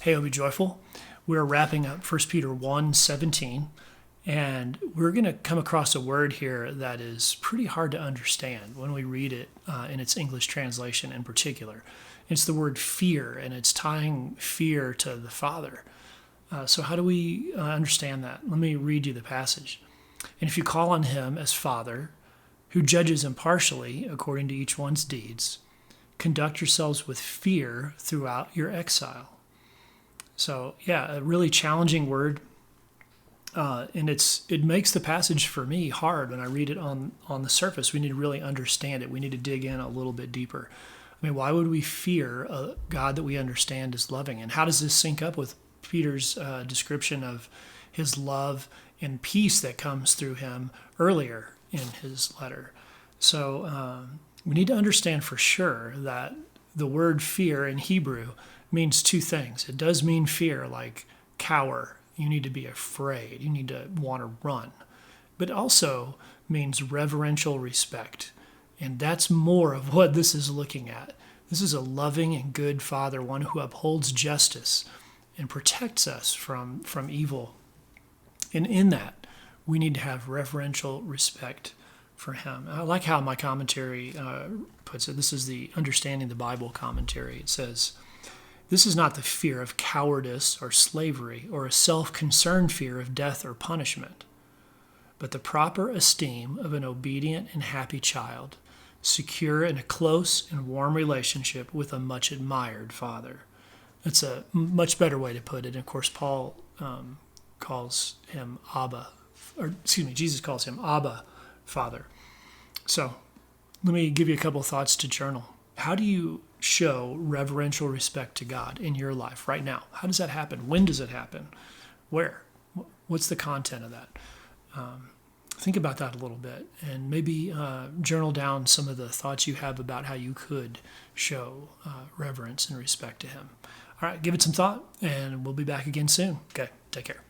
Hey, O Be Joyful. We're wrapping up 1 Peter 1:17, and we're going to come across a word here that is pretty hard to understand when we read it in its English translation in particular. It's the word fear, and it's tying fear to the Father. So how do we understand that? Let me read you the passage. And if you call on him as Father, who judges impartially according to each one's deeds, conduct yourselves with fear throughout your exile. So, yeah, a really challenging word. And it makes the passage for me hard when I read it on the surface. We need to really understand it. We need to dig in a little bit deeper. I mean, why would we fear a God that we understand is loving? And how does this sync up with Peter's description of his love and peace that comes through him earlier in his letter? So we need to understand for sure that the word fear in Hebrew means two things. It does mean fear, like cower. You need to be afraid. You need to want to run. But it also means reverential respect. And that's more of what this is looking at. This is a loving and good Father, one who upholds justice and protects us from evil. And in that, we need to have reverential respect for him. I like how my commentary puts it. This is the Understanding the Bible commentary. It says, this is not the fear of cowardice or slavery or a self-concerned fear of death or punishment, but the proper esteem of an obedient and happy child, secure in a close and warm relationship with a much admired Father. That's a much better way to put it. And of course, Paul calls him Abba, Jesus calls him Abba, Father. So let me give you a couple thoughts to journal. How do you show reverential respect to God in your life right now? How does that happen? When does it happen? Where? What's the content of that? Think about that a little bit, and maybe journal down some of the thoughts you have about how you could show reverence and respect to him. All right, give it some thought, and we'll be back again soon. Okay, take care.